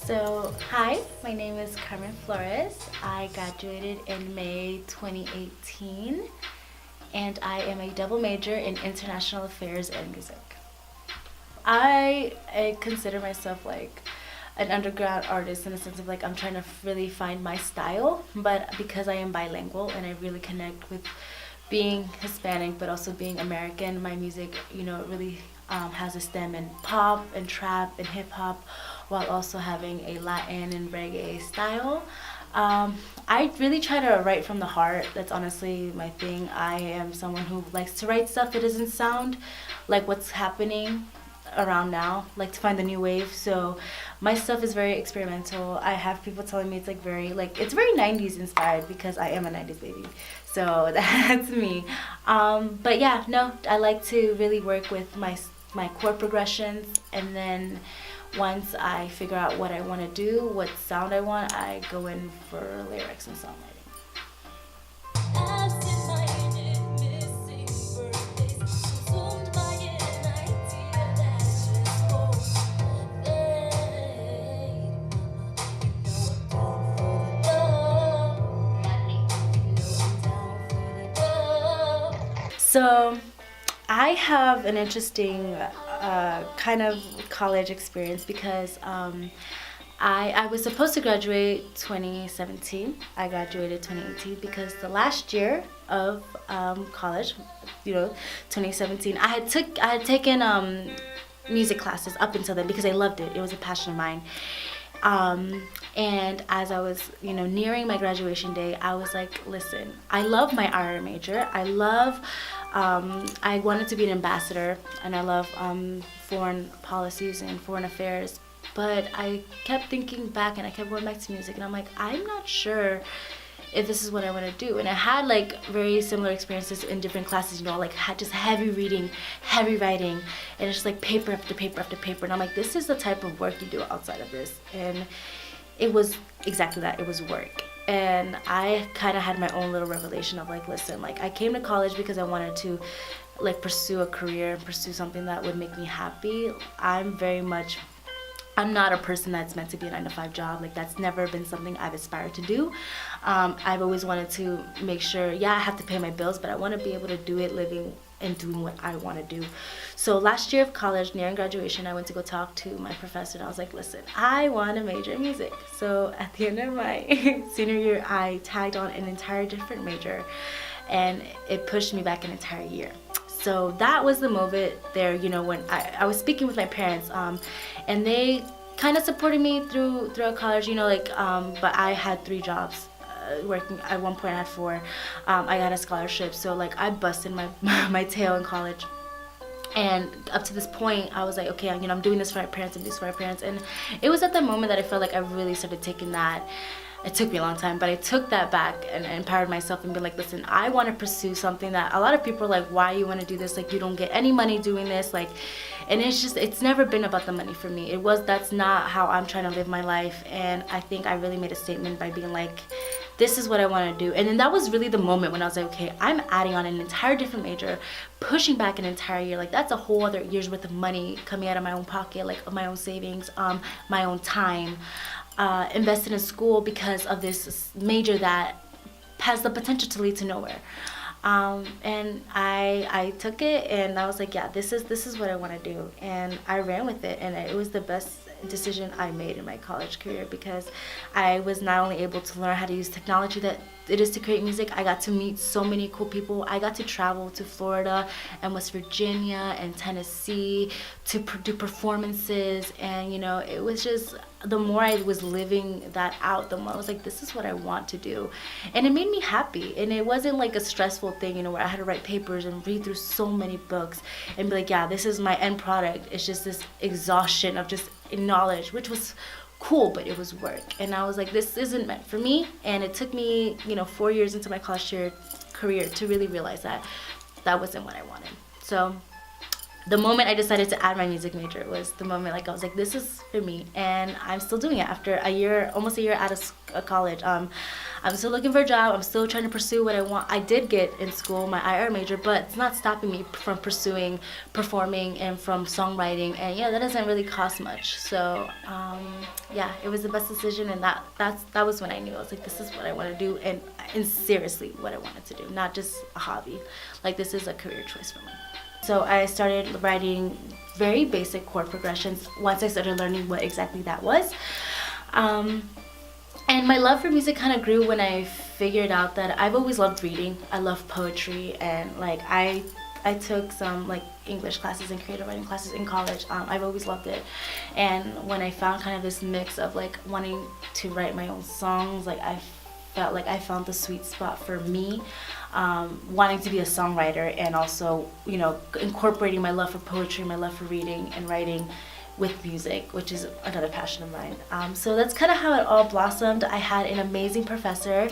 So, hi, my name is Carmen Flores. I graduated in May 2018, and I am a double major in international affairs and music. I consider myself like an underground artist in the sense of like I'm trying to really find my style, but because I am bilingual and I really connect with being Hispanic but also being American, my music, really has a stem in pop and trap and hip hop while also having a Latin and reggae style. I really try to write from the heart. That's honestly my thing. I am someone who likes to write stuff that doesn't sound like what's happening around now, like to find the new wave. So my stuff is very experimental. I have people telling me it's like it's very 90s inspired because I am a 90s baby. So that's me. But yeah, no, I like to really work with my chord progressions, and then once I figure out what I want to do, what sound I want, I go in for lyrics and songwriting. So I have an interesting kind of college experience because I was supposed to graduate 2017. I graduated 2018 because the last year of college, 2017, I had taken music classes up until then because I loved it. It was a passion of mine. And as I was, nearing my graduation day, I was like, listen, I love my RA major. I wanted to be an ambassador, and I love foreign policies and foreign affairs. But I kept thinking back, and I kept going back to music, and I'm like, I'm not sure if this is what I want to do. And I had like very similar experiences in different classes, like had just heavy reading, heavy writing, and it's just like paper after paper after paper. And I'm like, this is the type of work you do outside of this. And it was exactly that. It was work. And I kind of had my own little revelation of like, listen, like I came to college because I wanted to like pursue a career and pursue something that would make me happy. I'm not a person that's meant to be a 9-to-5 job. Like that's never been something I've aspired to do. I've always wanted to make sure, I have to pay my bills, but I want to be able to do it living and doing what I want to do. So last year of college, nearing graduation, I went to go talk to my professor, and I was like, listen, I want to major in music. So at the end of my senior year, I tagged on an entire different major, and it pushed me back an entire year. So that was the moment there, when I was speaking with my parents, and they kind of supported me throughout college, but I had 3 jobs. Working at one point I had 4. I got a scholarship, so like I busted my my tail in college. And up to this point, I was like, okay, I'm doing this for my parents and this for my parents. And it was at that moment that I felt like I really started taking that. It took me a long time, but I took that back and empowered myself and be like, listen, I want to pursue something that a lot of people are like, why you want to do this? Like, you don't get any money doing this. Like, and it's never been about the money for me. That's not how I'm trying to live my life. And I think I really made a statement by being like, this is what I want to do. And then that was really the moment when I was like, okay, I'm adding on an entire different major, pushing back an entire year. Like that's a whole other year's worth of money coming out of my own pocket, like of my own savings, my own time, invested in school because of this major that has the potential to lead to nowhere. And I took it, and I was like, yeah, this is what I want to do. And I ran with it, and it was the best decision I made in my college career because I was not only able to learn how to use technology that it is to create music, I got to meet so many cool people. I got to travel to Florida and West Virginia and Tennessee to do performances, and it was just, the more I was living that out, the more I was like, this is what I want to do. And it made me happy. And it wasn't like a stressful thing, where I had to write papers and read through so many books and be like, yeah, this is my end product. It's just this exhaustion of just knowledge, which was cool, but it was work. And I was like, this isn't meant for me. And it took me, 4 years into my college career to really realize that that wasn't what I wanted. So the moment I decided to add my music major was the moment like I was like, this is for me, and I'm still doing it after a year, almost a year out of college. I'm still looking for a job. I'm still trying to pursue what I want. I did get in school my IR major, but it's not stopping me from pursuing performing and from songwriting, and yeah, that doesn't really cost much. So yeah, it was the best decision, and that was when I knew I was like, this is what I want to do, and seriously what I wanted to do, not just a hobby. Like, this is a career choice for me. So I started writing very basic chord progressions once I started learning what exactly that was. And my love for music kind of grew when I figured out that I've always loved reading. I love poetry, and like I took some like English classes and creative writing classes in college. I've always loved it. And when I found kind of this mix of like wanting to write my own songs, like I felt like I found the sweet spot for me, wanting to be a songwriter, and also, you know, incorporating my love for poetry, my love for reading and writing with music, which is another passion of mine. So that's kind of how it all blossomed. I had an amazing professor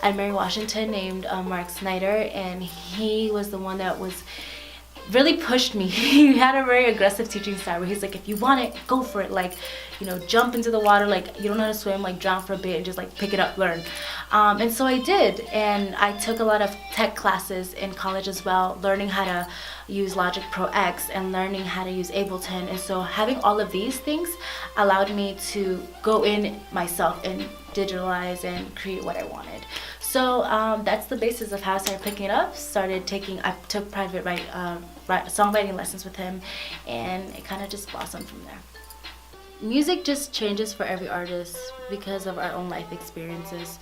at Mary Washington named Mark Snyder, and he was the one that was really pushed me. He had a very aggressive teaching style where he's like, if you want it, go for it. Like, you know, jump into the water. Like, you don't know how to swim, like drown for a bit and just like pick it up, learn. And so I did, and I took a lot of tech classes in college as well, learning how to use Logic Pro X and learning how to use Ableton. And so having all of these things allowed me to go in myself and digitalize and create what I wanted. So that's the basis of how I started picking it up. I took private songwriting lessons with him, and it kind of just blossomed from there. Music just changes for every artist because of our own life experiences.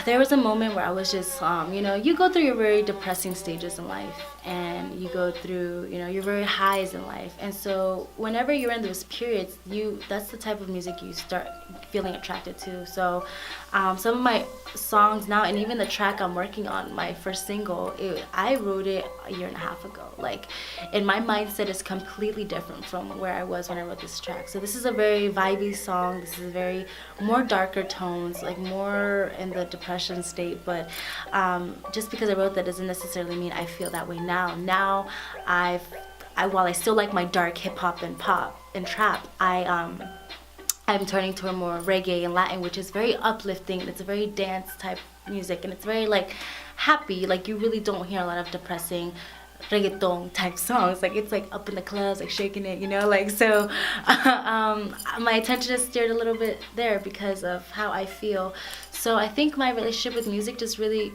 There was a moment where I was just, you know, you go through your very depressing stages in life, and you go through, you know, your very highs in life. And so whenever you're in those periods, that's the type of music you start feeling attracted to. So some of my songs now, and even the track I'm working on, my first single, I wrote it a year and a half ago. Like, and my mindset is completely different from where I was when I wrote this track. So this is a very vibey song. This is very more darker tones, like more in the depression state. But just because I wrote that doesn't necessarily mean I feel that way now. Now, while I still like my dark hip hop and pop and trap, I'm turning to a more reggae and Latin, which is very uplifting, and it's a very dance type music, and it's very like happy. Like, you really don't hear a lot of depressing reggaeton type songs. Like, it's like up in the clubs, like shaking it, you know, like. So my attention is steered a little bit there because of how I feel. So I think my relationship with music just really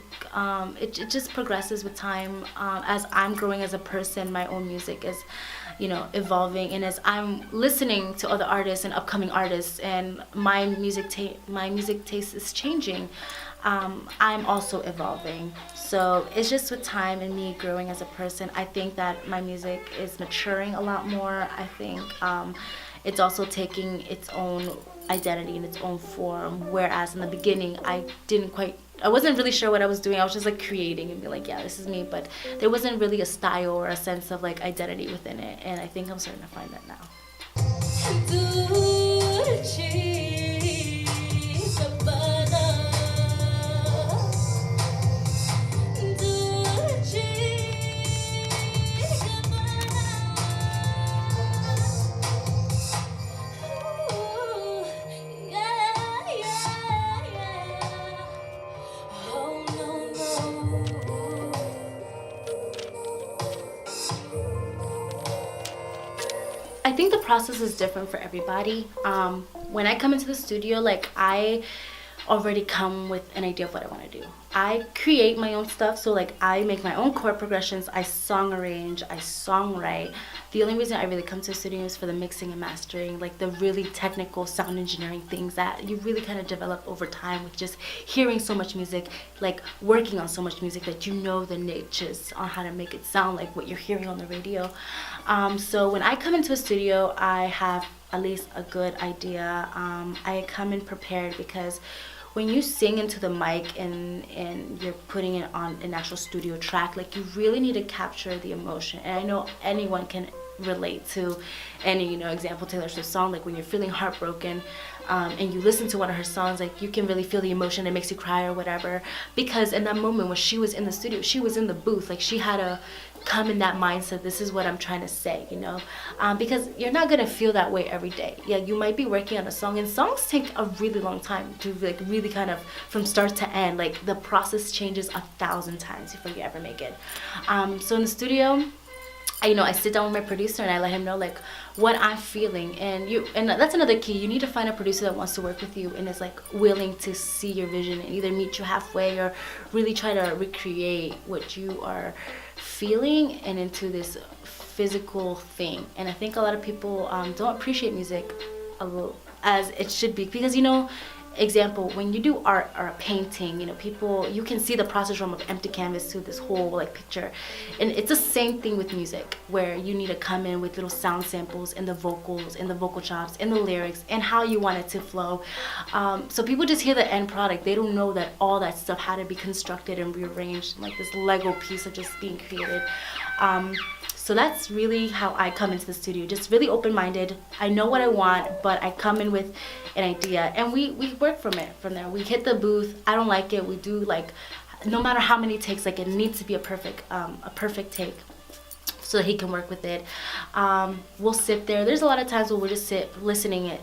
it just progresses with time. As I'm growing as a person, my own music is, you know, evolving, and as I'm listening to other artists and upcoming artists, and my music taste is changing, I'm also evolving. So it's just with time and me growing as a person. I think that my music is maturing a lot more. I think it's also taking its own identity and its own form, whereas in the beginning I wasn't really sure what I was doing. I was just like creating and be like, yeah, this is me, but there wasn't really a style or a sense of like identity within it, and I think I'm starting to find that now. I think the process is different for everybody. When I come into the studio, like, I already come with an idea of what I want to do. I create my own stuff, so like I make my own chord progressions, I song arrange, I songwrite. The only reason I really come to the studio is for the mixing and mastering, like the really technical sound engineering things that you really kind of develop over time with just hearing so much music, like working on so much music that you know the niches on how to make it sound like what you're hearing on the radio. So when I come into a studio, I have at least a good idea. I come in prepared because when you sing into the mic and you're putting it on an actual studio track, like, you really need to capture the emotion. And I know anyone can relate to any, you know, example Taylor Swift song. Like, when you're feeling heartbroken, and you listen to one of her songs, like you can really feel the emotion. It makes you cry or whatever, because in that moment when she was in the studio, she was in the booth, like she had to come in that mindset, this is what I'm trying to say, you know, because you're not gonna feel that way every day. Yeah, you might be working on a song, and songs take a really long time to like really kind of from start to end, like the process changes 1,000 times before you ever make it. So in the studio, I sit down with my producer and I let him know like what I'm feeling, and that's another key. You need to find a producer that wants to work with you and is like willing to see your vision and either meet you halfway or really try to recreate what you are feeling and into this physical thing. And I think a lot of people don't appreciate music as it should be, because example, when you do art or a painting, you can see the process from an empty canvas to this whole like picture. And it's the same thing with music, where you need to come in with little sound samples and the vocals and the vocal chops and the lyrics and how you want it to flow. So people just hear the end product. They don't know that all that stuff had to be constructed and rearranged, like this Lego piece of just being created. So that's really how I come into the studio, just really open-minded. I know what I want, but I come in with an idea and we work from there. We hit the booth. I don't like it. We do like, no matter how many takes, like it needs to be a perfect take so that he can work with it. We'll sit there. There's a lot of times where we'll just sit listening it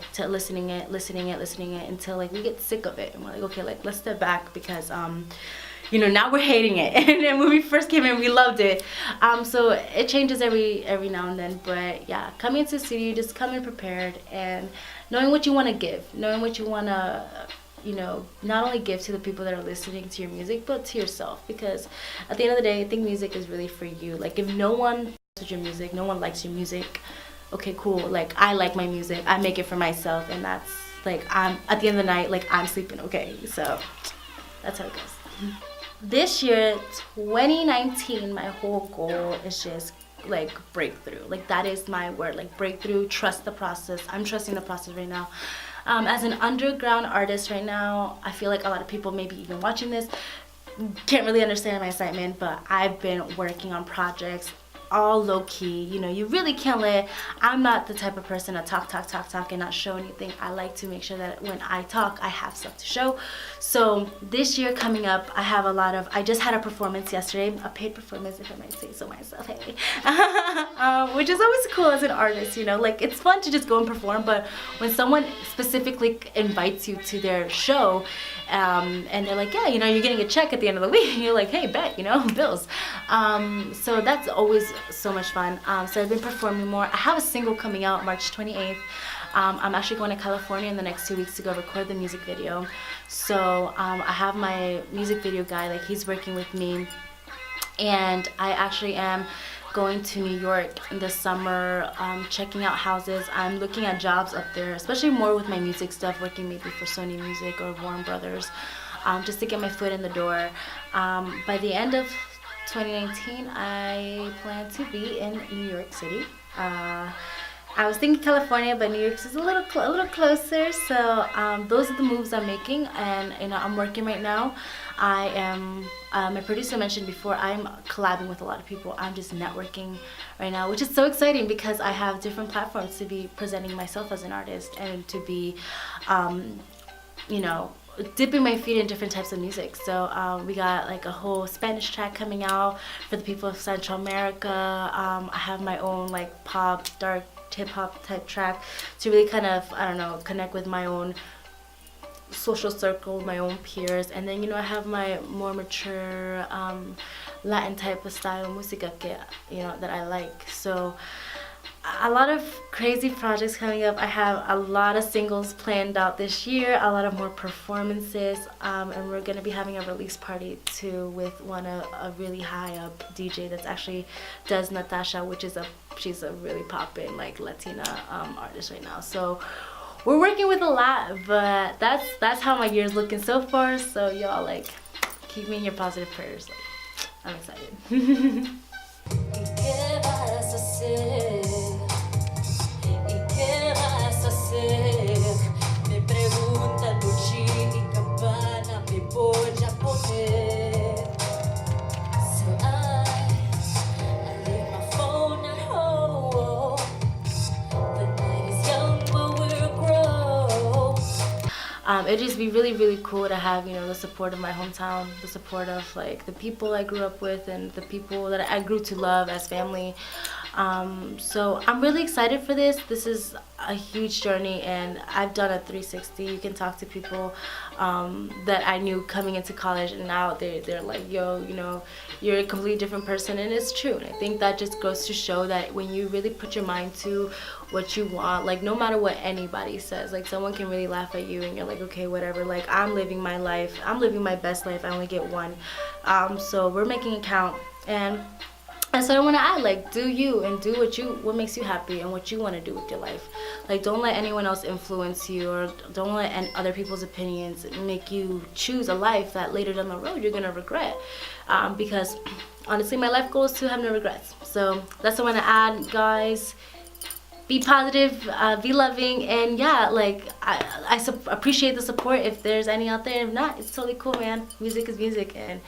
until like we get sick of it. And we're like, okay, like let's step back, because now we're hating it. And then when we first came in, we loved it. So it changes every now and then. But yeah, coming into the studio, just come in prepared and knowing what you want to give, knowing what you want to, not only give to the people that are listening to your music, but to yourself. Because at the end of the day, I think music is really for you. Like if no one likes your music, no one likes your music, okay, cool. Like I like my music. I make it for myself. And that's like, at the end of the night, like I'm sleeping okay. So that's how it goes. This year, 2019, my whole goal is just like breakthrough. Like that is my word, like breakthrough. Trust the process. I'm trusting the process right now. As an underground artist right now, I feel like a lot of people maybe even watching this can't really understand my excitement, but I've been working on projects all low-key. You really can't I'm not the type of person to talk and not show anything. I like to make sure that when I talk, I have stuff to show. So this year coming up, I just had a performance yesterday, a paid performance, if I might say so myself, hey. Which is always cool as an artist, like it's fun to just go and perform, but when someone specifically invites you to their show, and they're like, yeah, you're getting a check at the end of the week, you're like, hey, bet, bills. So that's always so much fun. So I've been performing more. I have a single coming out March 28th. I'm actually going to California in the next 2 weeks to go record the music video. So I have my music video guy, like he's working with me, and I actually am going to New York in the summer, checking out houses. I'm looking at jobs up there, especially more with my music stuff, working maybe for Sony Music or Warner Brothers, just to get my foot in the door. By the end of 2019, I plan to be in New York City. I was thinking California, but New York is a little closer. So those are the moves I'm making, and I'm working right now. I am. My producer mentioned before, I'm collabing with a lot of people. I'm just networking right now, which is so exciting because I have different platforms to be presenting myself as an artist and to be, dipping my feet in different types of music. So we got like a whole Spanish track coming out for the people of Central America. I have my own like pop, dark hip hop type track to really kind of, connect with my own social circle, my own peers. And then I have my more mature Latin type of style música that I like. So a lot of crazy projects coming up. I have a lot of singles planned out this year, a lot of more performances, and we're going to be having a release party too with a really high up DJ that's actually does Natasha, she's a really poppin' like Latina artist right now. So we're working with a lot, but that's how my year's looking so far. So y'all like keep me in your positive prayers. Like, I'm excited. it'd just be really, really cool to have, the support of my hometown, the support of like the people I grew up with and the people that I grew to love as family. So I'm really excited for this. This is a huge journey, and I've done a 360. You can talk to people that I knew coming into college, and now they're like, yo, you're a completely different person, and it's true. And I think that just goes to show that when you really put your mind to what you want, like no matter what anybody says, like someone can really laugh at you and you're like, okay, whatever, like I'm living my life, I'm living my best life, I only get one. So we're making it count. And so I want to add, like, do you, and do what makes you happy and what you want to do with your life. Like, don't let anyone else influence you, or don't let other people's opinions make you choose a life that later down the road you're going to regret. Because honestly, my life goal is to have no regrets. So that's what I want to add, guys. Be positive, be loving, and yeah, like I appreciate the support if there's any out there. If not, it's totally cool, man. Music is music, and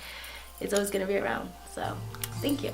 it's always going to be around. So thank you.